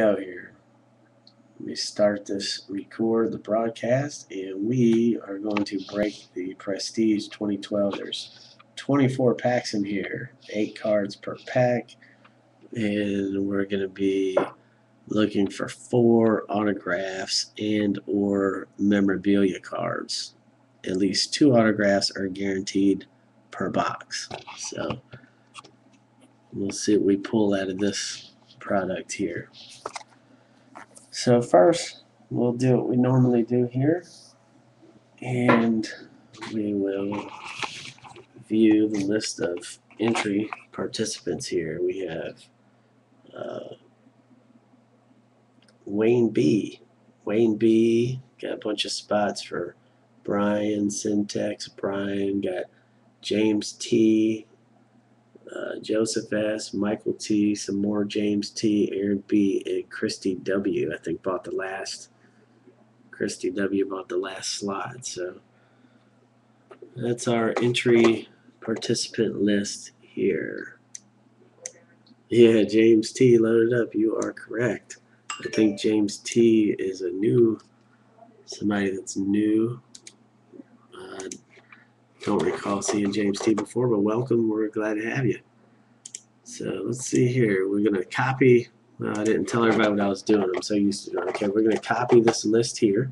Go here. Let me start record the broadcast, and we are going to break the Prestige 2012. There's 24 packs in here, 8 cards per pack, and we're going to be looking for 4 autographs and or memorabilia cards. At least 2 autographs are guaranteed per box. So we'll see what we pull out of this product here. So first, we'll do what we normally do here, and we will view the list of entry participants here. We have Wayne B. Wayne B. Got a bunch of spots for Brian, Syntax, Brian, got James T., Joseph S., Michael T., some more James T., Aaron B., and Christy W. I think bought the last. Christy W. bought the last slot. So that's our entry participant list here. Yeah, James T. loaded up. You are correct. I think James T. is somebody that's new. Don't recall seeing James T. before, but welcome. We're glad to have you. So let's see here. We're going to copy. I didn't tell everybody what I was doing. I'm so used to doing it. Okay, we're going to copy this list here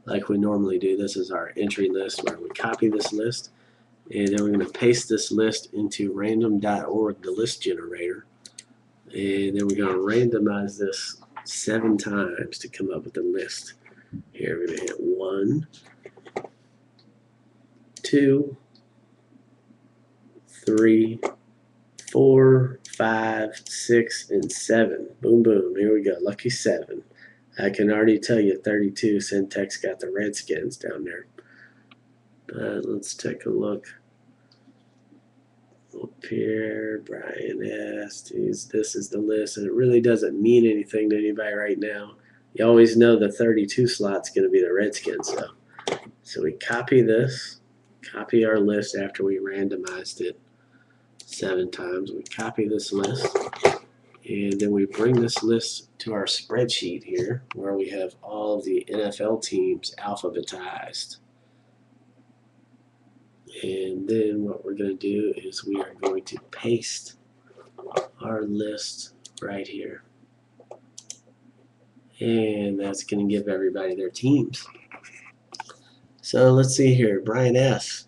like we normally do. This is our entry list where we copy this list. And then we're going to paste this list into random.org, the list generator. And then we're going to randomize this 7 times to come up with a list. Here we're going to hit 1, 2, 3, 4, 5, 6, and 7. Boom, boom. Here we go. Lucky 7. I can already tell you 32. Syntax got the Redskins down there. But let's take a look. Up here, Brian S. This is the list, and it really doesn't mean anything to anybody right now. You always know the 32 slot's going to be the Redskins, though. So we copy this, copy our list after we randomized it 7 times. We copy this list, and then we bring this list to our spreadsheet here where we have all the NFL teams alphabetized. And then what we're going to do is we are going to paste our list right here. And that's going to give everybody their teams. So let's see here. Brian S.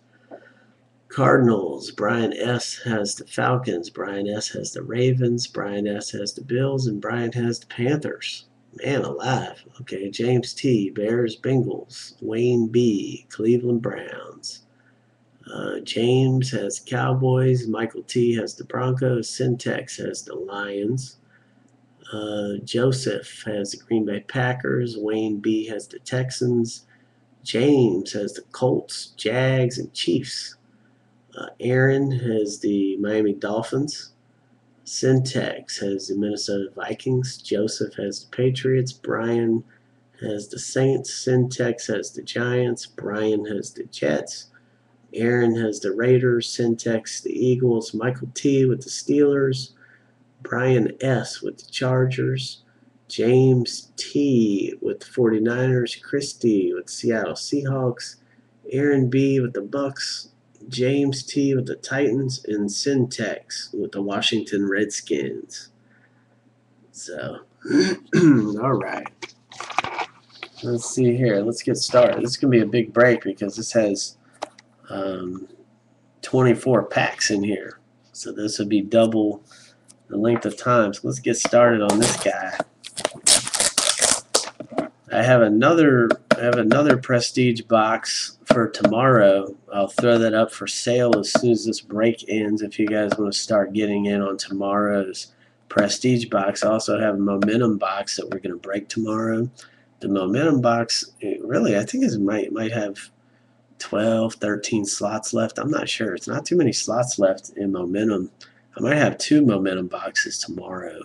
Cardinals. Brian S. has the Falcons. Brian S. has the Ravens. Brian S. has the Bills. And Brian has the Panthers. Man alive. Okay, James T. Bears, Bengals. Wayne B. Cleveland Browns. James has Cowboys. Michael T. has the Broncos. Syntax has the Lions. Joseph has the Green Bay Packers. Wayne B. has the Texans. James has the Colts, Jags, and Chiefs. Aaron has the Miami Dolphins. Syntax has the Minnesota Vikings. Joseph has the Patriots. Brian has the Saints. Syntax has the Giants. Brian has the Jets. Aaron has the Raiders. Syntax the Eagles. Michael T. with the Steelers. Brian S. with the Chargers. James T. with the 49ers. Christy with the Seattle Seahawks. Aaron B. with the Bucks. James T. with the Titans. And Syntax with the Washington Redskins. So, all right. Let's see here. Let's get started. This is going to be a big break because this has 24 packs in here. So this would be double the length of time. So let's get started on this guy. I have another Prestige box for tomorrow. I'll throw that up for sale as soon as this break ends. If you guys want to start getting in on tomorrow's Prestige box, I also have a Momentum box that we're going to break tomorrow. The Momentum box, really, I think it might have 12, 13 slots left. I'm not sure. It's not too many slots left in Momentum. I might have 2 Momentum boxes tomorrow.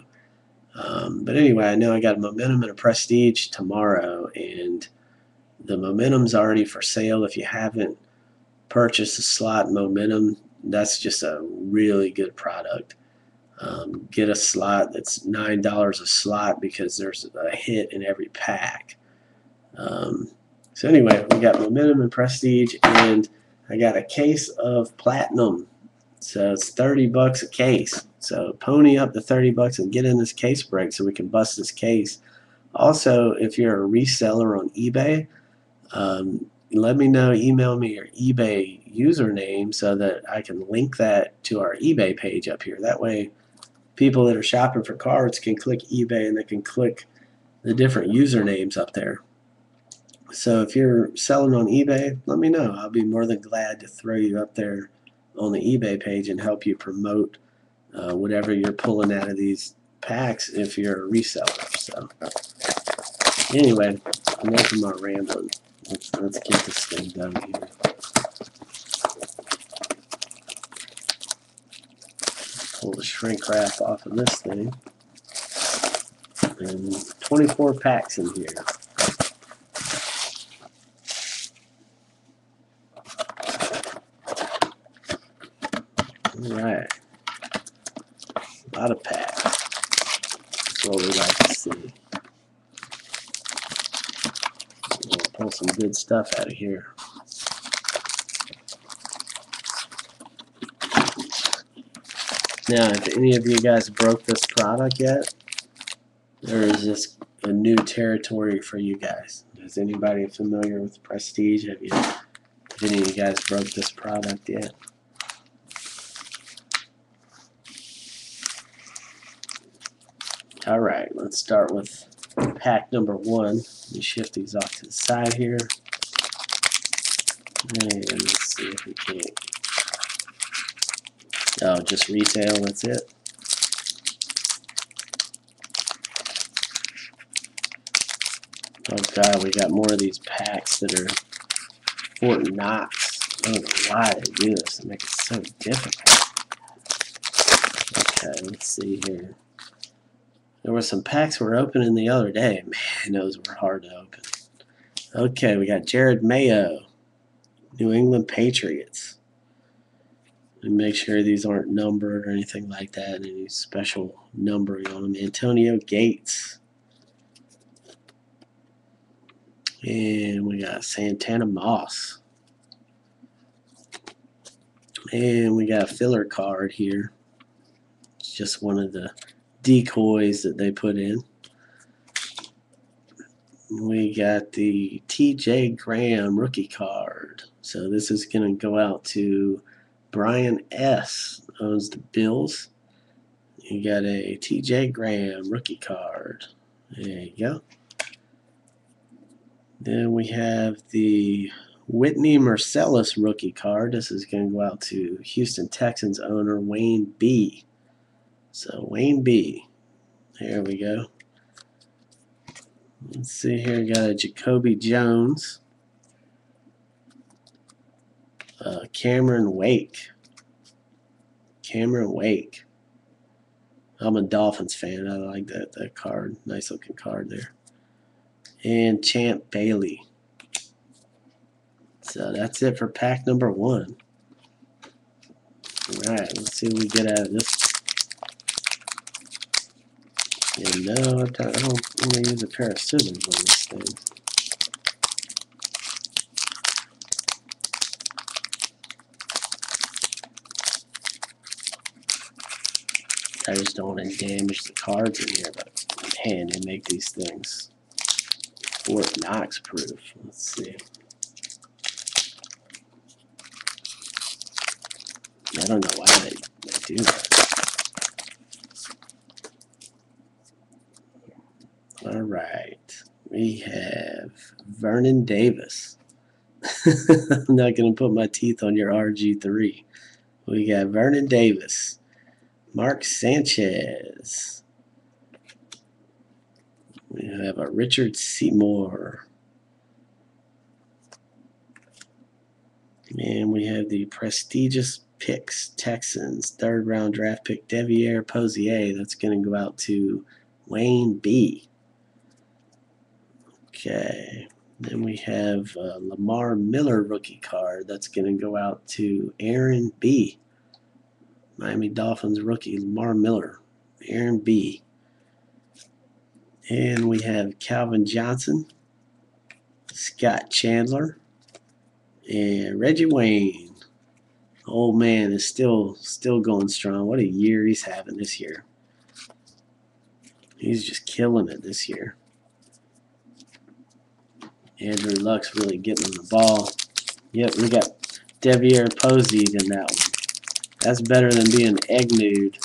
But anyway, I know I got a Momentum and a Prestige tomorrow, and the Momentum's already for sale. If you haven't purchased a slot Momentum, that's just a really good product. get a slot that's $9 a slot because there's a hit in every pack. So anyway, we got Momentum and Prestige, and I got a case of Platinum. So it's $30 a case. So pony up the $30 and get in this case break so we can bust this case. Also, if you're a reseller on eBay, let me know, email me your eBay username so that I can link that to our eBay page up here. That way, people that are shopping for cards can click eBay and they can click the different usernames up there. So if you're selling on eBay, let me know. I'll be more than glad to throw you up there on the eBay page and help you promote whatever you're pulling out of these packs if you're a reseller. So anyway, enough of my rambling. Let's get this thing done here. Pull the shrink wrap off of this thing. And 24 packs in here. Alright. A lot of packs. That's what we like to see. We'll pull some good stuff out of here. Now, if any of you guys broke this product yet, or is this a new territory for you guys? Is anybody familiar with Prestige? Have any of you guys broke this product yet? Alright, let's start with pack number 1. Let me shift these off to the side here. And let's see if we can't. Oh, just retail, that's it. Oh god, we got more of these packs that are Fort Knox. I don't know why they do this to make it so difficult. Okay, let's see here. There were some packs we were opening the other day. Man, those were hard to open. Okay, we got Jared Mayo, New England Patriots. And make sure these aren't numbered or anything like that. Any special numbering on them. Antonio Gates. And we got Santana Moss. And we got a filler card here. It's just one of the decoys that they put in. We got the TJ Graham rookie card. So this is going to go out to Brian S. Owns the Bills. You got a TJ Graham rookie card. There you go. Then we have the Whitney Mercilus rookie card. This is going to go out to Houston Texans owner Wayne B. So Wayne B. There we go. Let's see here. We got a Jacoby Jones. Cameron Wake. Cameron Wake. I'm a Dolphins fan. I like that card. Nice looking card there. And Champ Bailey. So that's it for pack number 1. Alright, let's see what we get out of this. And no, I don't want to use a pair of scissors on this thing. I just don't want to damage the cards in here, but man, they make these things Fort Knox proof. Let's see. I don't know why they do that. Alright, we have Vernon Davis. I'm not going to put my teeth on your RG3. We got Vernon Davis. Mark Sanchez. We have a Richard Seymour. And we have the prestigious picks Texans. 3rd round draft pick Devier Posier. That's going to go out to Wayne B. Okay. Then we have Lamar Miller rookie card. That's going to go out to Aaron B. Miami Dolphins rookie Lamar Miller. Aaron B. And we have Calvin Johnson, Scott Chandler, and Reggie Wayne. Old man is still going strong. What a year he's having this year. He's just killing it this year. Andrew Luck's really getting on the ball. Yep, we got Devier Posey in that one. That's better than being egg-nude.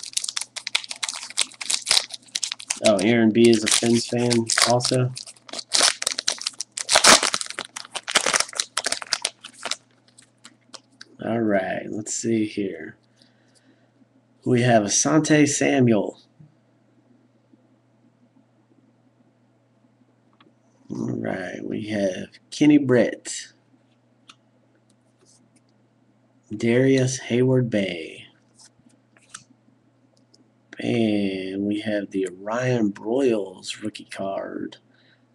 Oh, Aaron B is a Fins fan also. All right, let's see here. We have Asante Samuel. All right, we have Kenny Britt. Darius Hayward Bay. And we have the Ryan Broyles rookie card.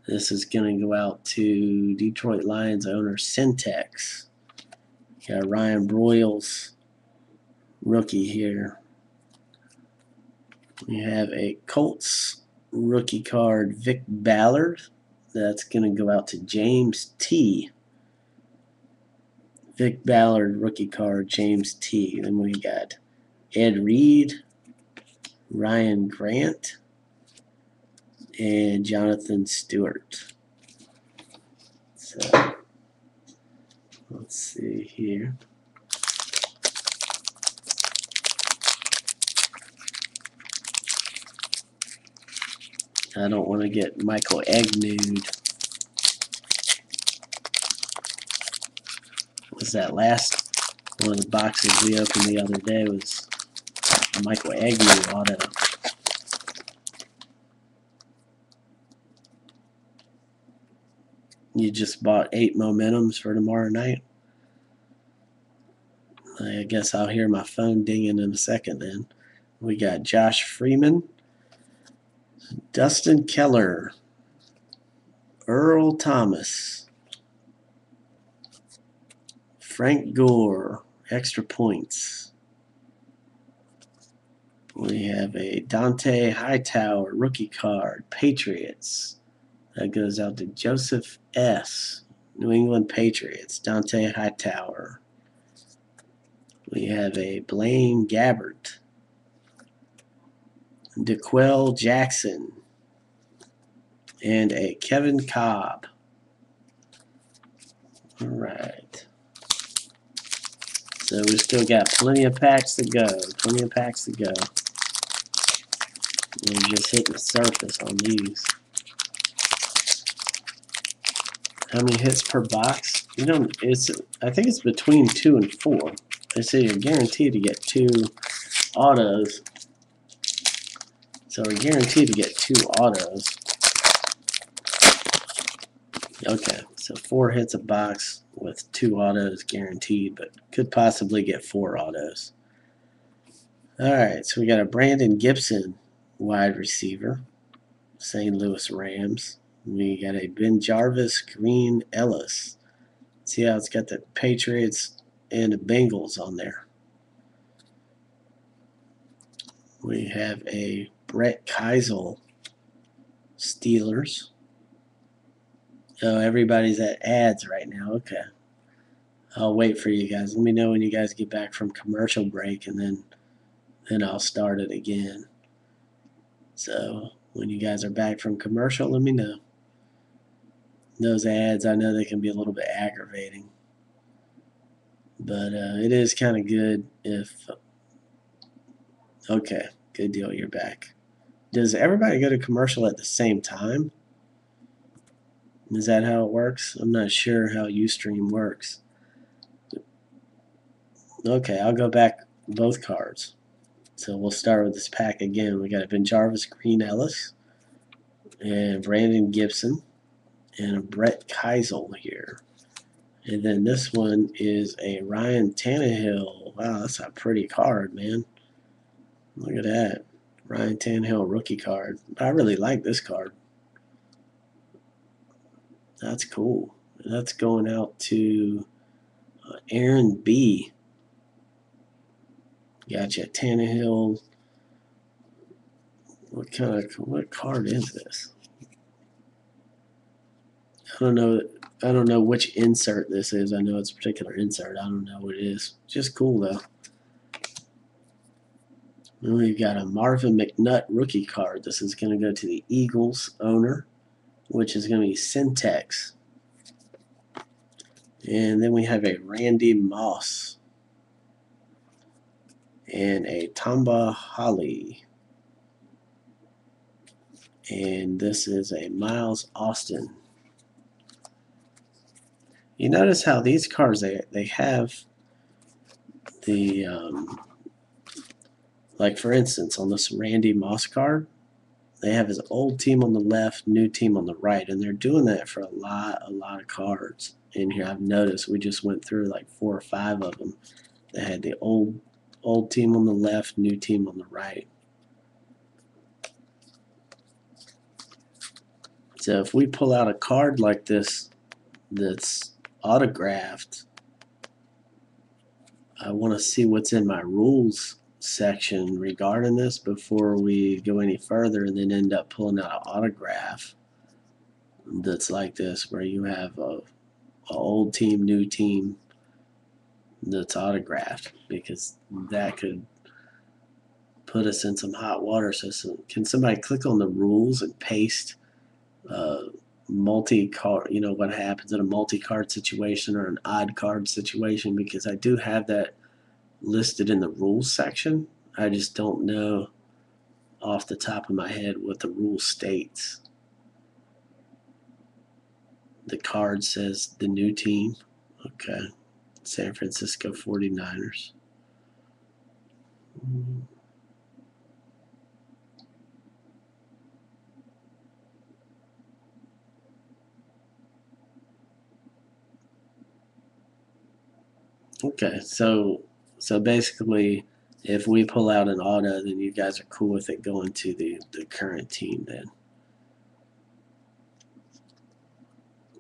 This is going to go out to Detroit Lions owner Syntex. Got Ryan Broyles rookie here. We have a Colts rookie card, Vic Ballard. That's going to go out to James T. Vic Ballard rookie card, James T. Then we got Ed Reed, Ryan Grant, and Jonathan Stewart. So let's see here. I don't want to get Michael Egnude. Was that last one of the boxes we opened the other day was a Michael Agnew auto. You just bought 8 Momentums for tomorrow night? I guess I'll hear my phone dinging in a second then. We got Josh Freeman, Dustin Keller, Earl Thomas, Frank Gore, extra points. We have a Dante Hightower rookie card, Patriots. That goes out to Joseph S., New England Patriots, Dante Hightower. We have a Blaine Gabbert, DeQuell Jackson, and a Kevin Cobb. All right. So we still got plenty of packs to go. We're just hitting the surface on these. How many hits per box? I think it's between 2 and 4. They say you're guaranteed to get 2 autos. So we're guaranteed to get 2 autos. Okay, so 4 hits a box with 2 autos guaranteed, but could possibly get 4 autos. Alright, so we got a Brandon Gibson wide receiver, St. Louis Rams. We got a Ben Jarvis Green Ellis. See how it's got the Patriots and the Bengals on there. We have a Brett Keisel Steelers. Oh, everybody's at ads right now. Okay. I'll wait for you guys. Let me know when you guys get back from commercial break, and then I'll start it again. So when you guys are back from commercial, let me know. Those ads, I know they can be a little bit aggravating, but it is kind of good if... Okay, good deal, you're back. Does everybody go to commercial at the same time? Is that how it works? I'm not sure how Ustream works. Okay, I'll go back both cards. So we'll start with this pack again. We got a Ben Jarvis Green Ellis and Brandon Gibson and a Brett Keisel here. And then this one is a Ryan Tannehill. Wow, that's a pretty card, man. Look at that. Ryan Tannehill rookie card. I really like this card. That's cool. That's going out to Aaron B. Gotcha. Tannehill. What card is this? I don't know. I don't know which insert this is. I know it's a particular insert. I don't know what it is. Just cool though. Then we've got a Marvin McNutt rookie card. This is going to go to the Eagles owner, which is going to be Syntex. And then we have a Randy Moss and a Tamba Holly. And this is a Miles Austin. You notice how these cards, they have the, like for instance, on this Randy Moss card, they have his old team on the left, new team on the right, and they're doing that for a lot of cards in here. I've noticed we just went through like 4 or 5 of them. They had the old team on the left, new team on the right. So if we pull out a card like this that's autographed, I want to see what's in my rules section regarding this before we go any further and then end up pulling out an autograph that's like this, where you have a old team, new team that's autographed, because that could put us in some hot water. So can somebody click on the rules and paste multi-card, what happens in a multi-card situation or an odd card situation, because I do have that listed in the rules section. I just don't know off the top of my head what the rule states. The card says the new team. Okay. San Francisco 49ers. Okay, so basically, if we pull out an auto, then you guys are cool with it going to the current team then.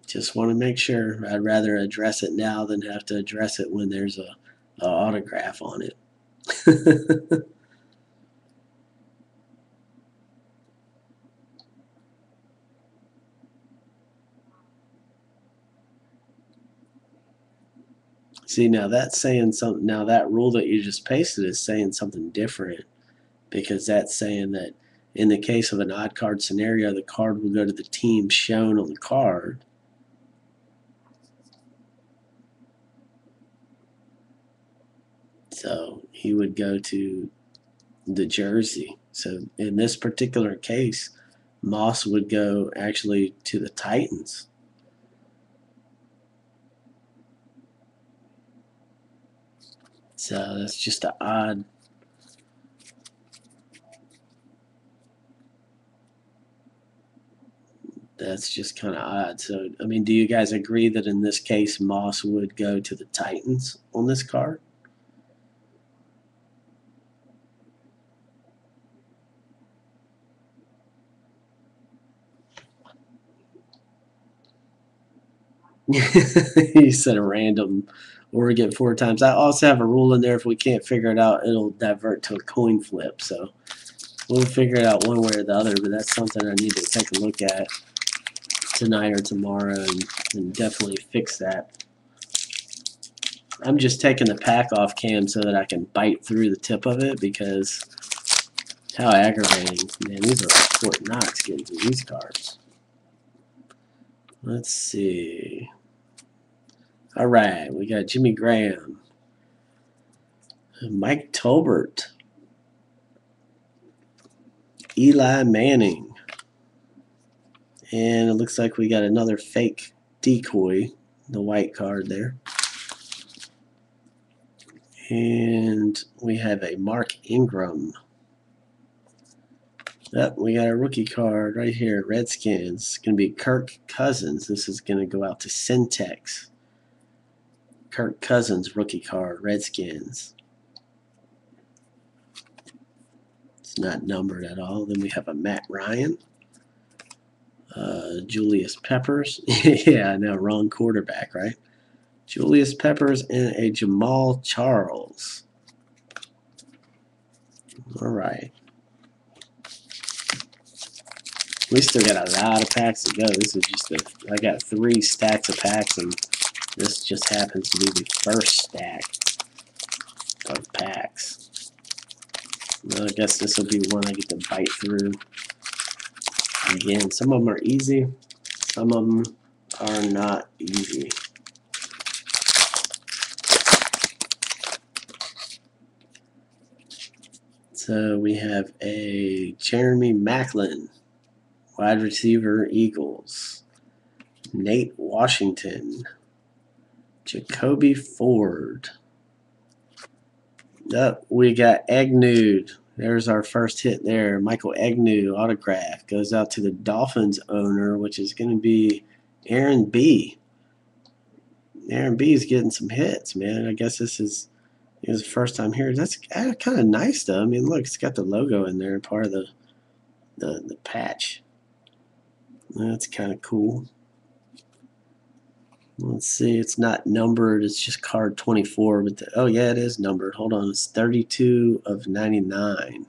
Just want to make sure. I'd rather address it now than have to address it when there's a autograph on it. See, now that's saying something. Now that rule that you just pasted is saying something different, because that's saying that in the case of an odd card scenario, the card will go to the team shown on the card. So he would go to the jersey. So in this particular case, Moss would go actually to the Titans. So that's just an odd. That's just kind of odd. So, I mean, do you guys agree that in this case, Moss would go to the Titans on this card? You said a random Oregon 4 times. I also have a rule in there. If we can't figure it out, it'll divert to a coin flip. So we'll figure it out one way or the other. But that's something I need to take a look at tonight or tomorrow and definitely fix that. I'm just taking the pack off cam so that I can bite through the tip of it, because how aggravating. Man, these are like Fort Knox getting through these cards. Let's see. All right, we got Jimmy Graham, Mike Tolbert, Eli Manning, and it looks like we got another fake decoy, the white card there. And we have a Mark Ingram. Yep, we got a rookie card right here, Redskins. It's going to be Kirk Cousins. This is going to go out to Syntex. Kirk Cousins rookie card, Redskins. It's not numbered at all. Then we have a Matt Ryan. Julius Peppers. Yeah, no, wrong quarterback, right? Julius Peppers and a Jamal Charles. All right. We still got a lot of packs to go. This is just I got 3 stacks of packs, and this just happens to be the first stack of packs. Well, I guess this will be one I get to bite through. Again, some of them are easy, some of them are not easy. So we have a Jeremy Maclin, wide receiver, Eagles. Nate Washington. Jacoby Ford. We got Agnew. There's our first hit there. Michael Agnew autograph goes out to the Dolphins owner, which is going to be Aaron B. Aaron B is getting some hits, man. I guess this is his first time here. That's kind of nice, though. I mean, look, it's got the logo in there, part of the patch. That's kind of cool. Let's see, it's not numbered, it's just card 24, but oh yeah, it is numbered. Hold on, it's 32 of 99.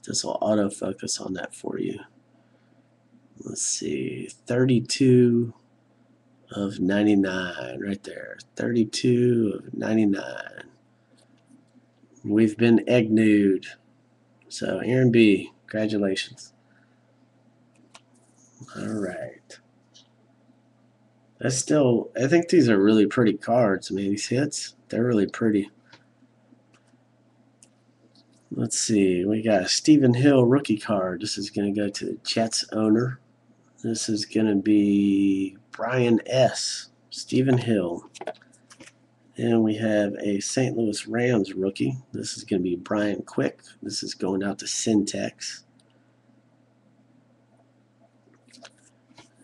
This will autofocus on that for you. Let's see, 32 of 99 right there. 32 of 99. We've been Agnewed. So Aaron B, congratulations. All right. I think these are really pretty cards, man. These hits, they're really pretty. Let's see, we got a Stephen Hill rookie card. This is going to go to the Jets owner. This is going to be Brian S. Stephen Hill. And we have a St. Louis Rams rookie. This is going to be Brian Quick. This is going out to Syntex.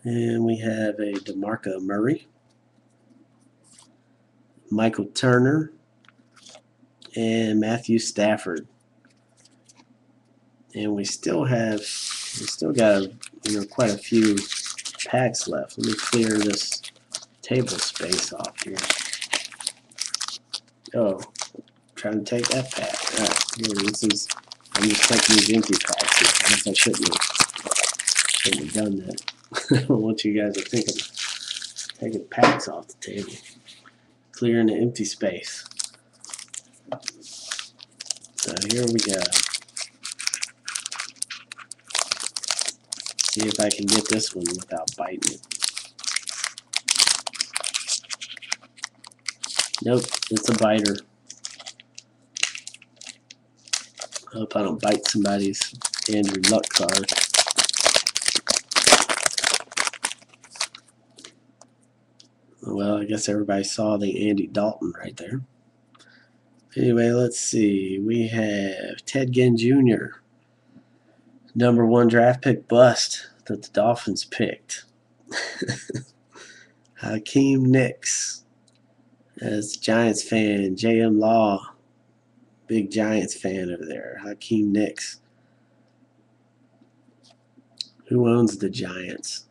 And we have a DeMarco Murray, Michael Turner, and Matthew Stafford. And we still got quite a few packs left. Let me clear this table space off here. Oh, trying to take that pack. All right, here, I'm just taking these empty packs here. I guess I shouldn't have done that. I don't want you guys to think I'm taking packs off the table. Clearing the empty space. So here we go. See if I can get this one without biting it. Nope, it's a biter. I hope I don't bite somebody's Andrew Luck card. Well, I guess everybody saw the Andy Dalton right there. Anyway, let's see. We have Ted Ginn Jr., #1 draft pick bust that the Dolphins picked. Hakeem Nicks, as Giants fan. J.M. Law, big Giants fan over there. Hakeem Nicks. Who owns the Giants?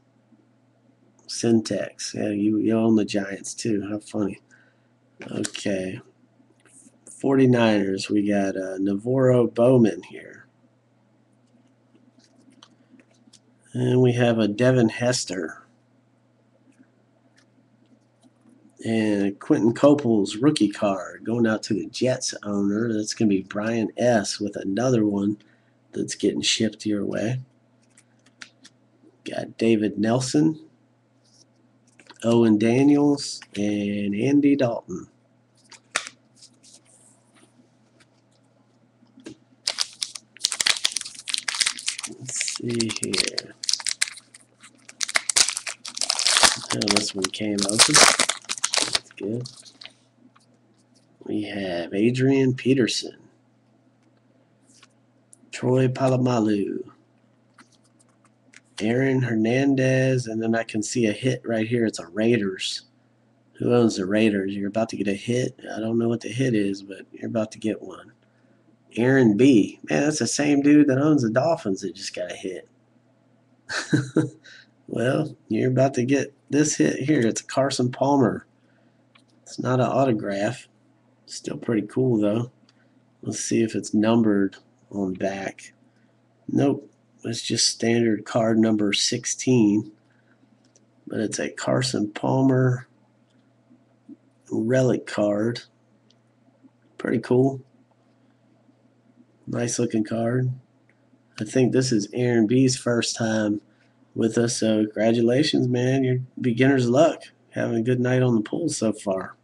Syntex. Yeah, you own the Giants too. How funny. Okay. 49ers. We got Navarro Bowman here. And we have a Devin Hester. And Quentin Copel's rookie card going out to the Jets owner. That's going to be Brian S. with another one that's getting shipped your way. Got David Nelson, Owen Daniels, and Andy Dalton. Let's see here. Oh, this one came open. That's good. We have Adrian Peterson, Troy Polamalu, Aaron Hernandez, and then I can see a hit right here. It's a Raiders. Who owns the Raiders? You're about to get a hit. I don't know what the hit is, but you're about to get one. Aaron B. Man, that's the same dude that owns the Dolphins that just got a hit. Well, you're about to get this hit here. It's a Carson Palmer. It's not an autograph. Still pretty cool, though. Let's see if it's numbered on back. Nope, it's just standard card number 16. But it's a Carson Palmer relic card. Pretty cool. Nice looking card. I think this is Aaron B's first time with us, so congratulations, man. You're beginner's luck. Having a good night on the pool so far.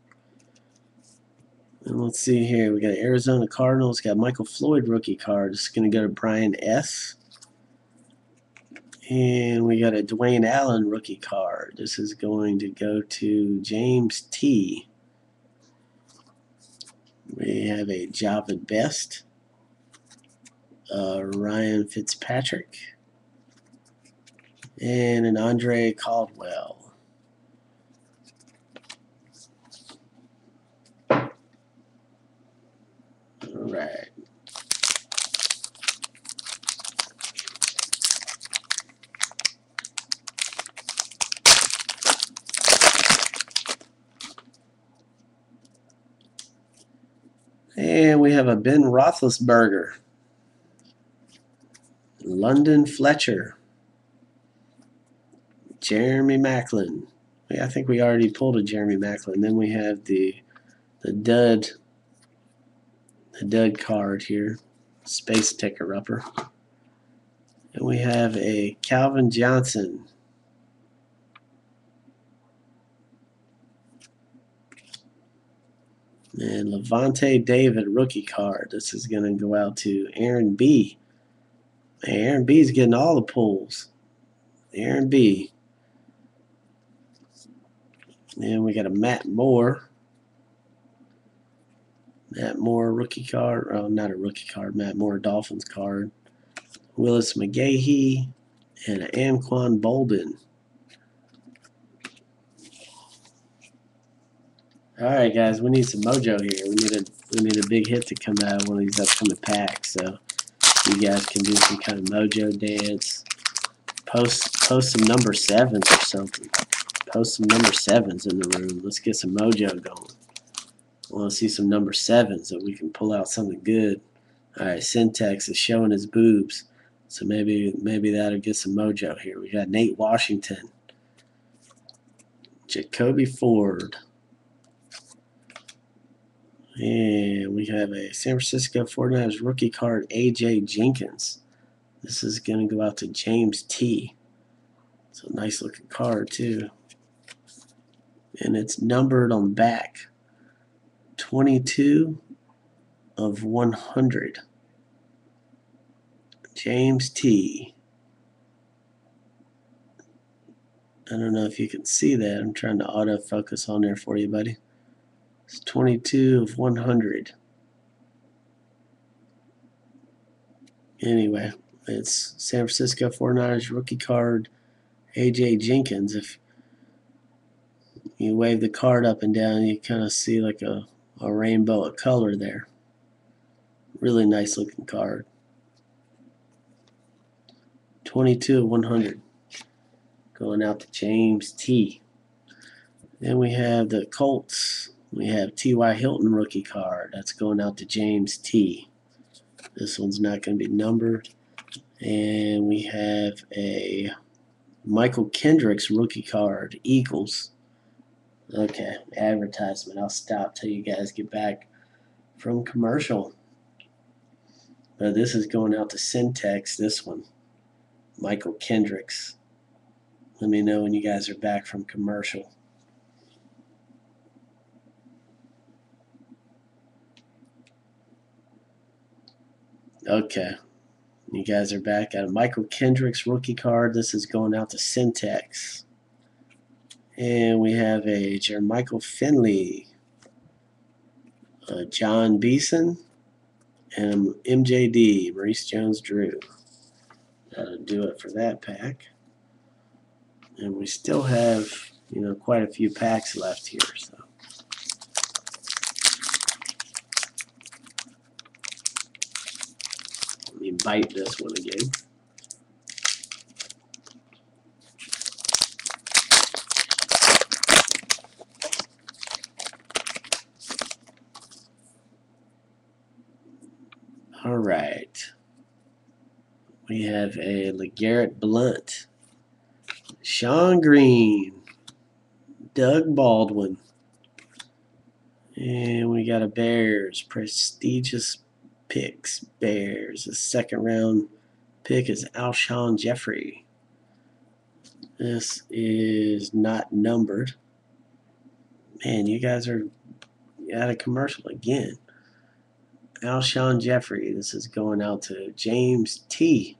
And let's see here. We got Arizona Cardinals. Got Michael Floyd rookie card. It's going to go to Brian S. And we got a Dwayne Allen rookie card. This is going to go to James T. We have a Javid Best. Ryan Fitzpatrick. And an Andre Caldwell. All right. And we have a Ben Roethlisberger. London Fletcher. Jeremy Maclin. I think we already pulled a Jeremy Maclin. Then we have the dud card here. Space ticker upper. And we have a Calvin Johnson. And Levante David rookie card. This is going to go out to Aaron B. Man, Aaron B's getting all the pulls. Aaron B. And we got a Matt Moore. Matt Moore rookie card. Oh, not a rookie card. Matt Moore Dolphins card. Willis McGahee and an Anquan Bolden. All right, guys, we need some mojo here. We need a big hit to come out of one of these upcoming packs. So you guys can do some kind of mojo dance. Post some number 7s or something. Post some number 7s in the room. Let's get some mojo going. I want to see some number 7s so we can pull out something good. All right, Syntax is showing his boobs. So maybe that'll get some mojo here. We got Nate Washington. Jacoby Ford. And we have a San Francisco 49ers rookie card, A.J. Jenkins. This is going to go out to James T. It's a nice looking card, too. And it's numbered on the back. 22 of 100. James T. I don't know if you can see that. I'm trying to autofocus on there for you, buddy. It's 22 of 100. Anyway, it's San Francisco 49ers rookie card, A.J. Jenkins. If you wave the card up and down, you kind of see like a rainbow of color there. Really nice looking card. 22 of 100. Going out to James T. Then we have the Colts. We have T.Y. Hilton rookie card. That's going out to James T. This one's not going to be numbered. And we have a Michael Kendricks rookie card, Eagles. Okay, advertisement. I'll stop till you guys get back from commercial. But this is going out to Syntax, this one. Michael Kendricks. Let me know when you guys are back from commercial. Okay, you guys are back. Got a Michael Kendricks rookie card. This is going out to Syntax. And we have a Jermichael Finley, John Beeson, and MJD, Maurice Jones-Drew. That'll do it for that pack. And we still have, quite a few packs left here. So. Let me bite this one again. All right. We have a LeGarrette Blount, Sean Green, Doug Baldwin, and we got a Bears, prestigious picks, Bears. The second round pick is Alshon Jeffrey. This is not numbered. Man, you guys are at a commercial again. Alshon Jeffrey. This is going out to James T.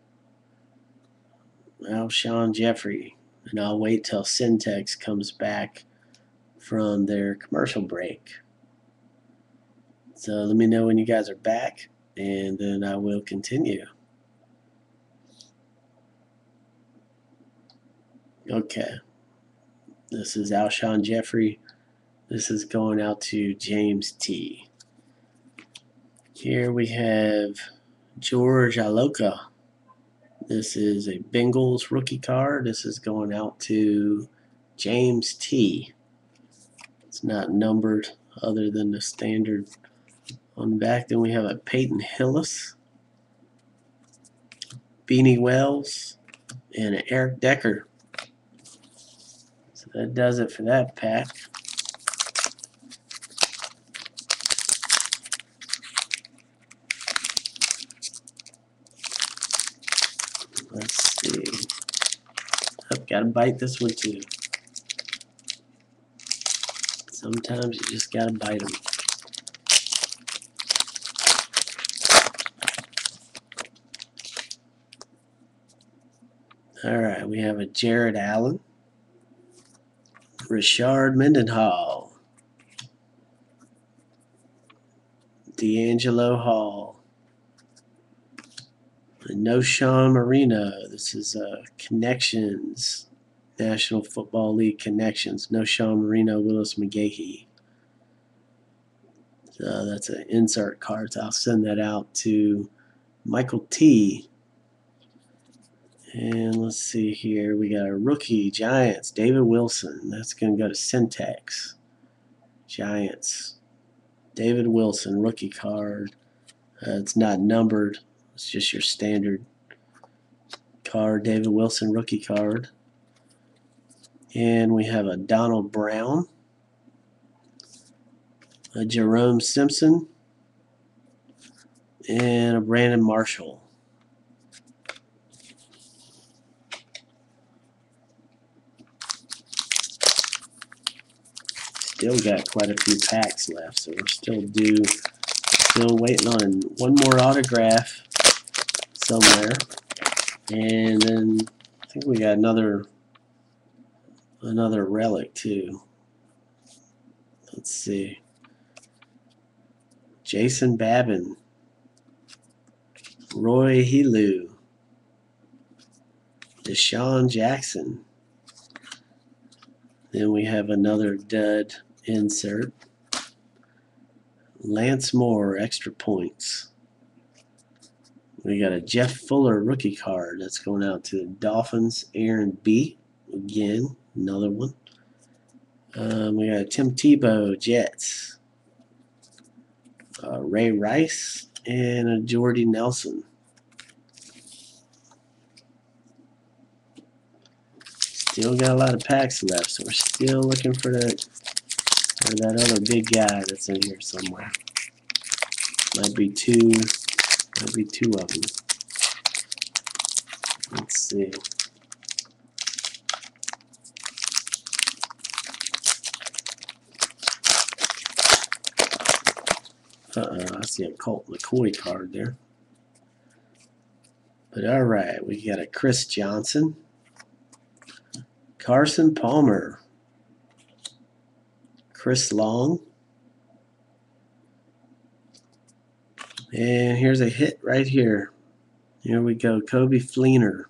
Alshon Jeffrey. And I'll wait till Syntex comes back from their commercial break. So let me know when you guys are back, and then I will continue. Okay. This is Alshon Jeffrey. This is going out to James T. Here we have George Aloka. This is a Bengals rookie card. This is going out to James T. It's not numbered other than the standard on the back. Then we have a Peyton Hillis, Beanie Wells, and an Eric Decker. So that does it for that pack. Let's see. I've got to bite this one too. Sometimes you just got to bite them. All right, we have a Jared Allen, Rashard Mendenhall, D'Angelo Hall, and Noshawn Marino. This is Connections, National Football League Connections. Noshawn Marino, Willis McGahee. So that's an insert card. So I'll send that out to Michael T. And let's see here. We got a rookie, Giants, David Wilson. That's going to go to Syntax. Giants. David Wilson, rookie card. It's not numbered. It's just your standard card. David Wilson, rookie card. And we have a Donald Brown, a Jerome Simpson, and a Brandon Marshall. Still got quite a few packs left, so we're still waiting on one more autograph somewhere. And then I think we got another relic too. Let's see. Jason Babin, Roy Helu, Deshaun Jackson. Then we have another dud insert. Lance Moore, extra points. We got a Jeff Fuller rookie card that's going out to the Dolphins. Aaron B. Again, another one. We got a Tim Tebow, Jets. Ray Rice and a Jordy Nelson. Still got a lot of packs left, so we're still looking for that other big guy that's in here somewhere. Might be two of them. Let's see. I see a Colt McCoy card there. But all right, we got a Chris Johnson, Carson Palmer, Chris Long, and here's a hit right here. Here we go, Coby Fleener.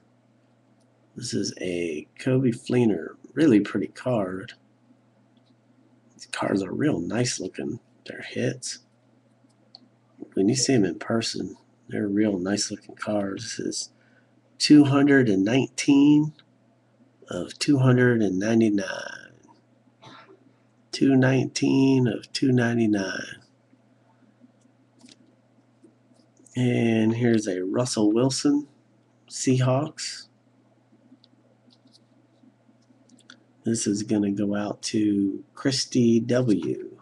This is a Coby Fleener, really pretty card. These cards are real nice looking. They're hits. When you see them in person, they're real nice looking cards. This is 219 of 299. 219 of 299. And here's a Russell Wilson, Seahawks. This is going to go out to Christy W.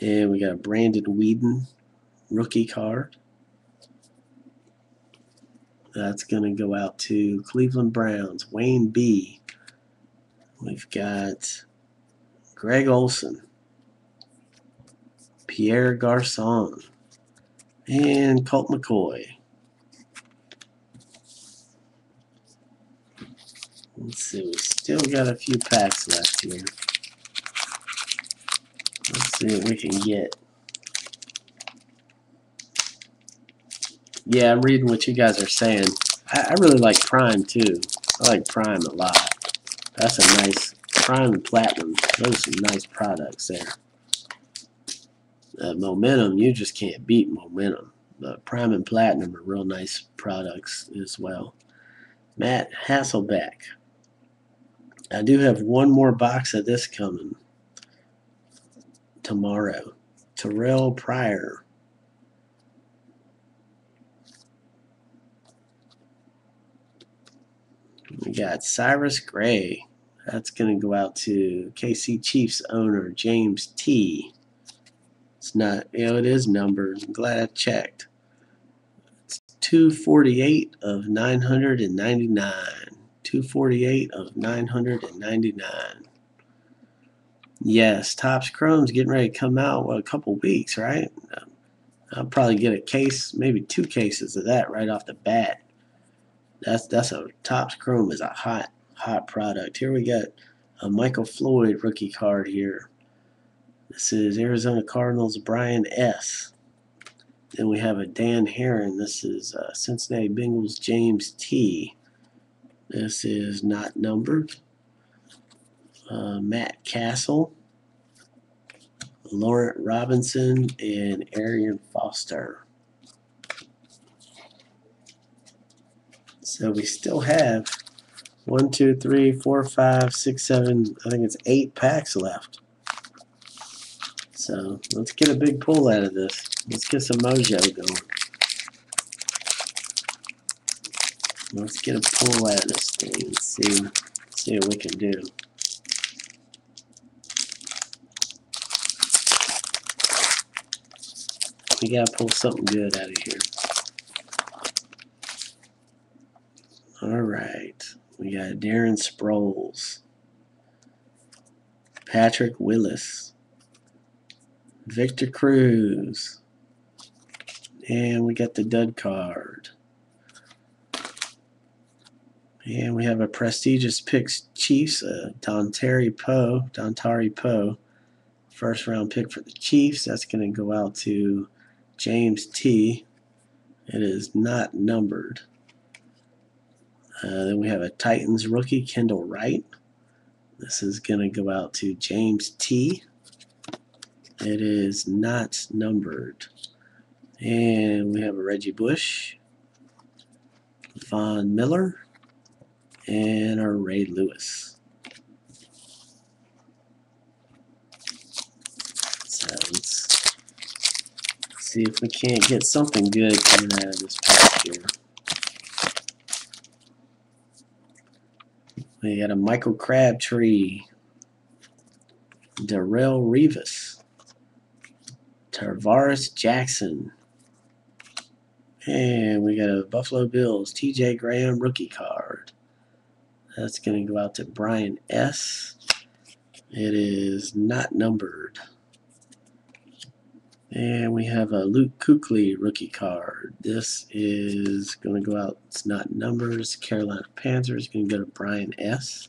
And we got Brandon Weeden rookie card. That's going to go out to Cleveland Browns, Wayne B. We've got Greg Olson, Pierre Garcon, and Colt McCoy. Let's see, we still got a few packs left here. Let's see what we can get. Yeah, I'm reading what you guys are saying. I really like Prime too. I like Prime a lot. That's a nice Prime and Platinum. Those are some nice products there. Momentum, you just can't beat Momentum. But Prime and Platinum are real nice products as well. Matt Hasselbeck. I do have one more box of this coming tomorrow. Terrell Pryor. We got Cyrus Gray. That's going to go out to KC Chiefs owner James T. It's not, it is numbered. I'm glad I checked. It's 248 of 999. 248 of 999. Yes, Topps Chrome's getting ready to come out in a couple weeks, right? I'll probably get a case, maybe 2 cases of that right off the bat. That's a Topps Chrome is a hot product. Here we got a Michael Floyd rookie card here. This is Arizona Cardinals Brian S. Then we have a Dan Herron. This is Cincinnati Bengals James T. This is not numbered. Matt Castle, Laurent Robinson, and Arian Foster. So we still have 1, 2, 3, 4, 5, 6, 7, I think it's 8 packs left. So let's get a big pull out of this. Let's get some mojo going. Let's get a pull out of this thing and see what we can do. We gotta pull something good out of here. Alright. We got Darren Sproles, Patrick Willis, Victor Cruz, and we got the dud card. And we have a prestigious picks Chiefs, Dontari Poe, first round pick for the Chiefs. That's going to go out to James T. It is not numbered. Then we have a Titans rookie, Kendall Wright. This is going to go out to James T. It is not numbered. And we have a Reggie Bush, Von Miller, and our Ray Lewis. So let's see if we can't get something good coming out of this pack here. We got a Michael Crabtree, Darrelle Revis, Tarvaris Jackson, and we got a Buffalo Bills TJ Graham rookie card. That's going to go out to Brian S. It is not numbered. And we have a Luke Kuechly rookie card. This is going to go out. It's not numbers. Carolina Panthers going to go to Brian S.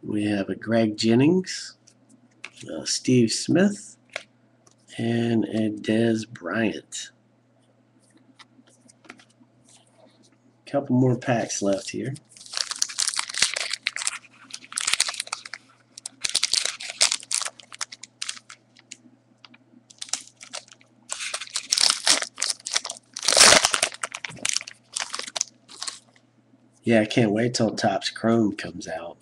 We have a Greg Jennings, Steve Smith, and a Dez Bryant. Couple more packs left here. Yeah, I can't wait till Topps Chrome comes out.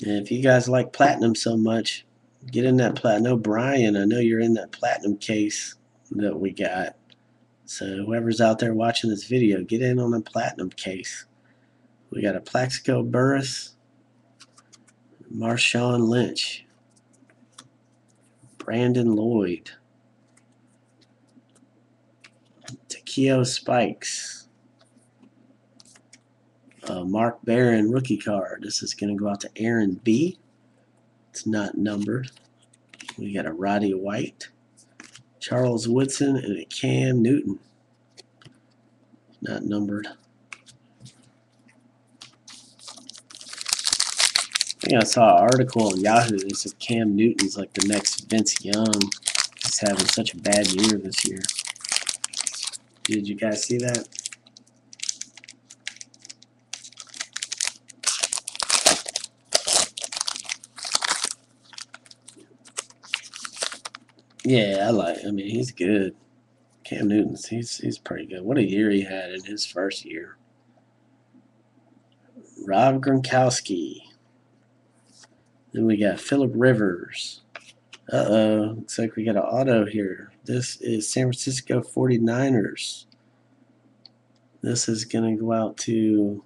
And if you guys like Platinum so much, get in that Platinum. Brian, I know you're in that Platinum case that we got. So whoever's out there watching this video, get in on a platinum case. We got a Plaxico Burress, Marshawn Lynch, Brandon Lloyd, Takeo Spikes, Mark Barron rookie card. This is going to go out to Aaron B. It's not numbered. We got a Roddy White, Charles Woodson, and a Cam Newton. Not numbered. I think I saw an article on Yahoo that said Cam Newton's like the next Vince Young. He's having such a bad year this year. Did you guys see that? Yeah, I mean, he's good. Cam Newton's, he's pretty good. What a year he had in his first year. Rob Gronkowski. Then we got Phillip Rivers. Uh-oh, looks like we got an auto here. This is San Francisco 49ers. This is going to go out to,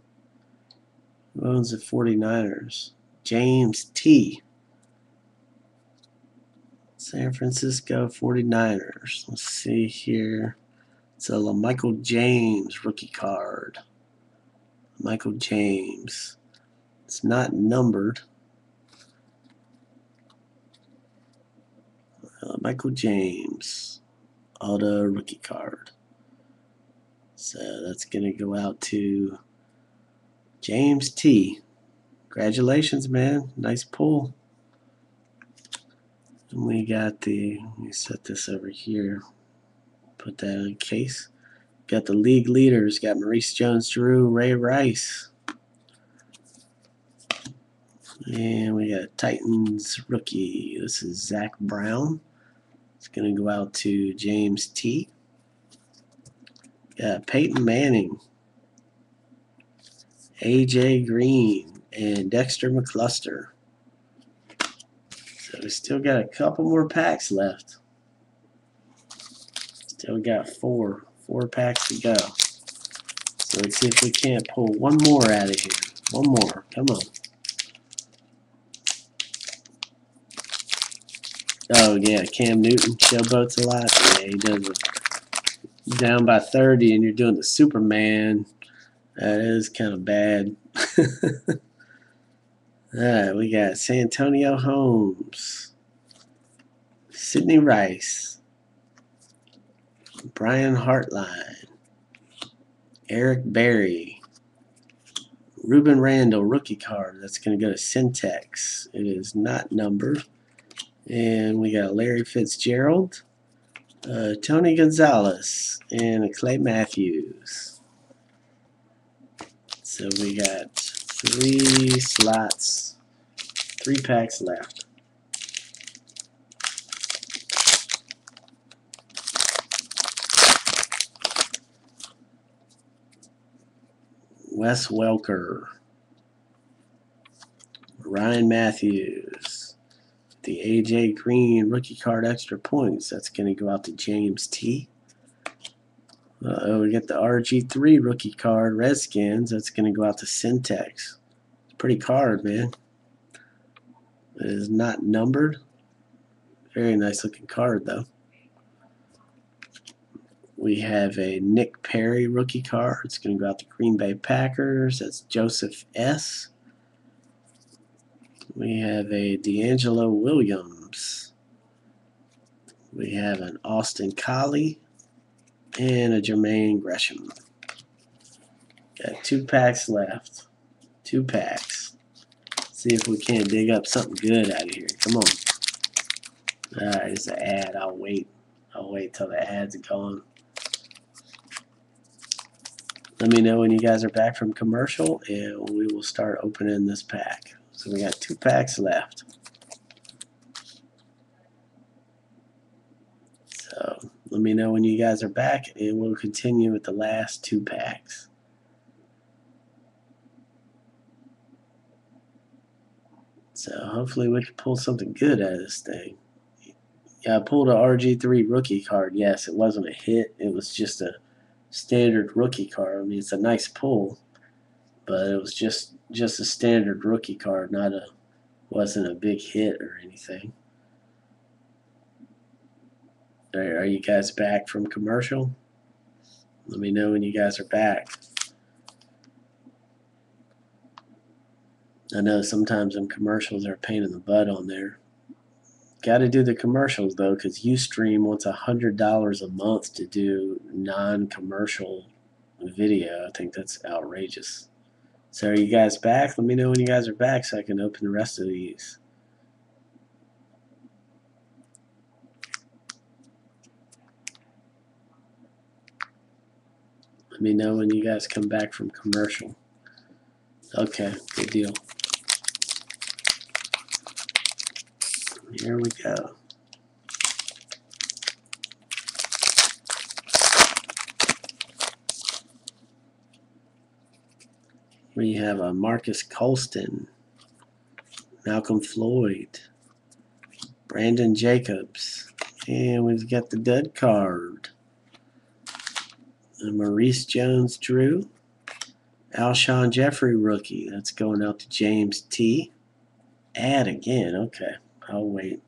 who owns the 49ers? James T. San Francisco 49ers. Let's see here. It's a LaMichael James rookie card. Michael James. It's not numbered. Michael James. Auto rookie card. So that's going to go out to James T. Congratulations, man. Nice pull. And we got the, let me set this over here. Put that in case. Got the league leaders. Got Maurice Jones-Drew, Ray Rice. And we got Titans rookie. This is Zach Brown. It's going to go out to James T. Got Peyton Manning, AJ Green, and Dexter McCluster. So we still got a couple more packs left. Still got four packs to go. So let's see if we can't pull one more out of here. One more. Come on. Oh, yeah, Cam Newton showboats a lot. Yeah, he does it. Down by 30 and you're doing the Superman. That is kind of bad. Alright, we got Santonio Holmes, Sidney Rice, Brian Hartline, Eric Berry, Ruben Randall rookie card. That's going to go to Syntex. It is not numbered. And we got Larry Fitzgerald, Tony Gonzalez, and Clay Matthews. So we got 3 slots, 3 packs left. Wes Welker, Ryan Matthews, the AJ Green rookie card extra points. That's going to go out to James T. Uh-oh, we got the RG3 rookie card, Redskins. That's going to go out to Syntex. It's a pretty card, man. It is not numbered. Very nice looking card, though. We have a Nick Perry rookie card. It's going to go out to Green Bay Packers. That's Joseph S. We have a D'Angelo Williams. We have an Austin Collie and a Jermaine Gresham. Got 2 packs left. 2 packs. See if we can't dig up something good out of here. Come on. Alright, it's an ad. I'll wait. I'll wait till the ad's gone. Let me know when you guys are back from commercial and we will start opening this pack. So we got 2 packs left. So let me know when you guys are back and we'll continue with the last 2 packs. So hopefully we can pull something good out of this thing. I pulled a RG3 rookie card. Yes, it wasn't a hit. It was just a standard rookie card. I mean, it's a nice pull, but it was just a standard rookie card, not a wasn't a big hit or anything. Are you guys back from commercial? Let me know when you guys are back. I know sometimes them commercials are a pain in the butt on there. Got to do the commercials though, because Ustream wants $100 a month to do non-commercial video. I think that's outrageous. So are you guys back? Let me know when you guys are back so I can open the rest of these. Let me know when you guys come back from commercial. Okay, good deal. Here we go. We have a Marcus Colston, Malcolm Floyd, Brandon Jacobs, and we've got the dud card. Maurice Jones-Drew, Alshon Jeffrey rookie. That's going out to James T. Ad again. Okay, I'll wait.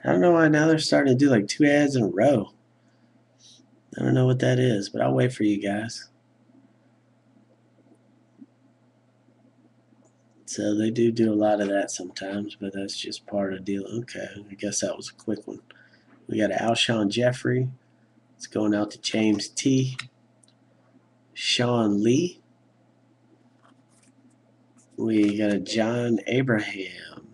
I don't know why now they're starting to do like 2 ads in a row. I don't know what that is, but I'll wait for you guys. So they do a lot of that sometimes, but that's just part of the deal. Okay, I guess that was a quick one. We got Alshon Jeffrey. It's going out to James T. Sean Lee. We got a John Abraham.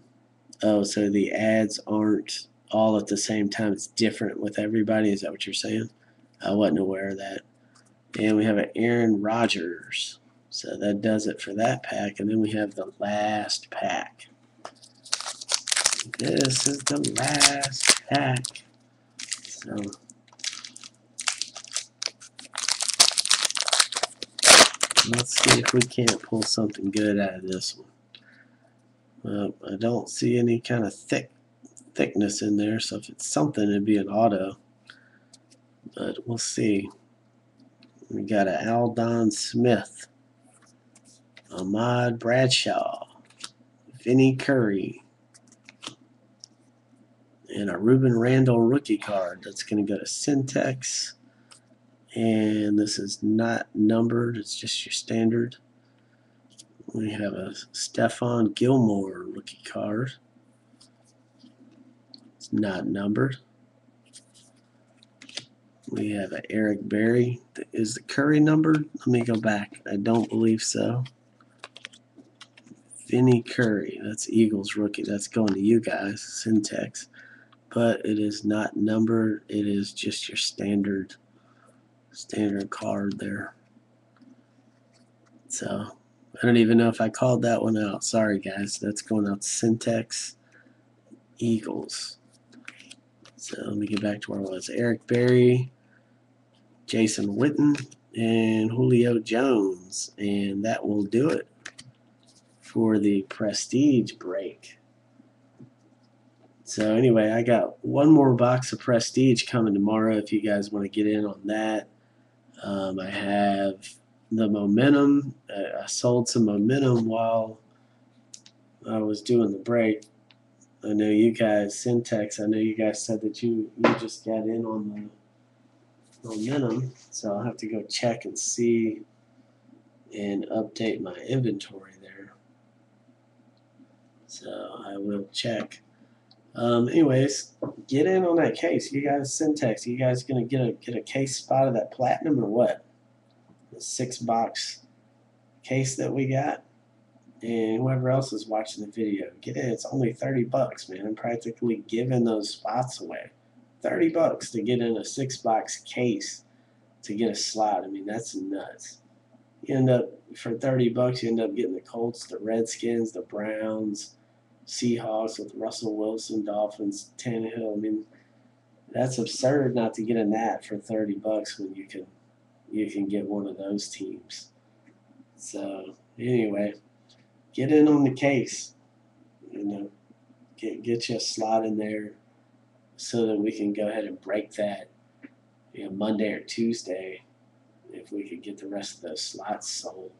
Oh, so the ads aren't all at the same time. It's different with everybody. Is that what you're saying? I wasn't aware of that. And we have an Aaron Rodgers. So that does it for that pack. And then we have the last pack. This is the last pack. So let's see if we can't pull something good out of this one. I don't see any kind of thickness in there, so if it's something, it'd be an auto. But we'll see. We got a Aldon Smith, Ahmad Bradshaw, Vinny Curry, and a Ruben Randall rookie card. That's going to go to Syntex. And this is not numbered. It's just your standard. We have a Stephon Gilmore rookie card. It's not numbered. We have an Eric Berry. Is the Curry numbered? Let me go back. I don't believe so. Vinny Curry. That's Eagles rookie. That's going to you guys, Syntex. But it is not numbered. It is just your standard card there. So I don't even know if I called that one out. Sorry guys. That's going out to Syntex Eagles. So let me get back to where I was. Eric Berry, Jason Witten, and Julio Jones. And that will do it for the Prestige break. So anyway, I got one more box of Prestige coming tomorrow if you guys want to get in on that. I have the Momentum. I sold some Momentum while I was doing the break. I know you guys, Syntex, I know you guys said that you just got in on the Momentum, so I'll have to go check and see and update my inventory there. So I will check. Anyways, get in on that case. You guys, Syntex, you guys gonna get a case spot of that platinum or what? The 6-box case that we got. And whoever else is watching the video, get in. It's only $30, man. I'm practically giving those spots away. $30 to get in a 6-box case to get a slot. I mean, that's nuts. You end up for $30, you end up getting the Colts, the Redskins, the Browns, Seahawks with Russell Wilson, Dolphins, Tannehill. I mean, that's absurd not to get in that for $30 when you can get one of those teams. So anyway, get in on the case. You know, get you a slot in there. so that we can go ahead and break that, Monday or Tuesday, if we could get the rest of those slots sold.